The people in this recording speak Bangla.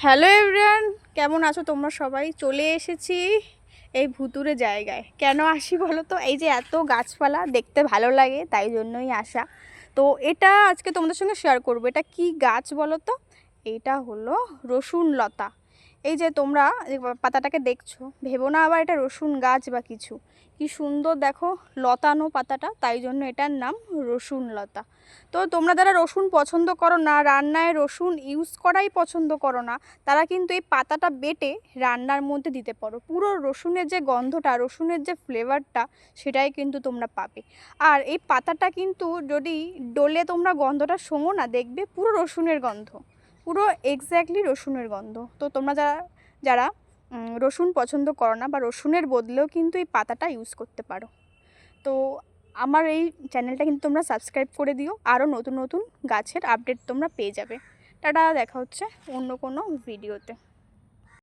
হ্যালো এভরিওয়ান, কেমন আছো তোমরা সবাই? চলে এসেছি এই ভুতুরে জায়গায়। কেন আসি বলো তো? এই যে এত গাছপালা দেখতে ভালো লাগে, তাই জন্যই আসা। তো এটা আজকে তোমাদের সঙ্গে শেয়ার করবো। এটা কি গাছ বলো তো? এইটা হলো রসুন লতা। এই যে তোমরা পাতাটাকে দেখছো, ভেবো না আবার এটা রসুন গাছ বা কিছু। কি সুন্দর দেখো, লতানো পাতাটা, তাই জন্য এটার নাম রসুন লতা। তো তোমরা যারা রসুন পছন্দ করো না, রান্নায় রসুন ইউজ করাই পছন্দ করো না, তারা কিন্তু এই পাতাটা বেটে রান্নার মধ্যে দিতে পারো। পুরো রসুনের যে গন্ধটা, রসুনের যে ফ্লেভারটা, সেটাই কিন্তু তোমরা পাবে। আর এই পাতাটা কিন্তু যদি ডলে তোমরা গন্ধটা শোঙো না, দেখবে পুরো রসুনের গন্ধ, পুরো এক্স্যাক্টলি রসুনের গন্ধ। তো তোমরা যারা যারা রসুন পছন্দ করো না, বা রসুনের বদলেও কিন্তু এই পাতাটা ইউজ করতে পারো। তো আমার এই চ্যানেলটা কিন্তু তোমরা সাবস্ক্রাইব করে দিও, আরও নতুন নতুন গাছের আপডেট তোমরা পেয়ে যাবে। টাটা, দেখা হচ্ছে অন্য কোনো ভিডিওতে।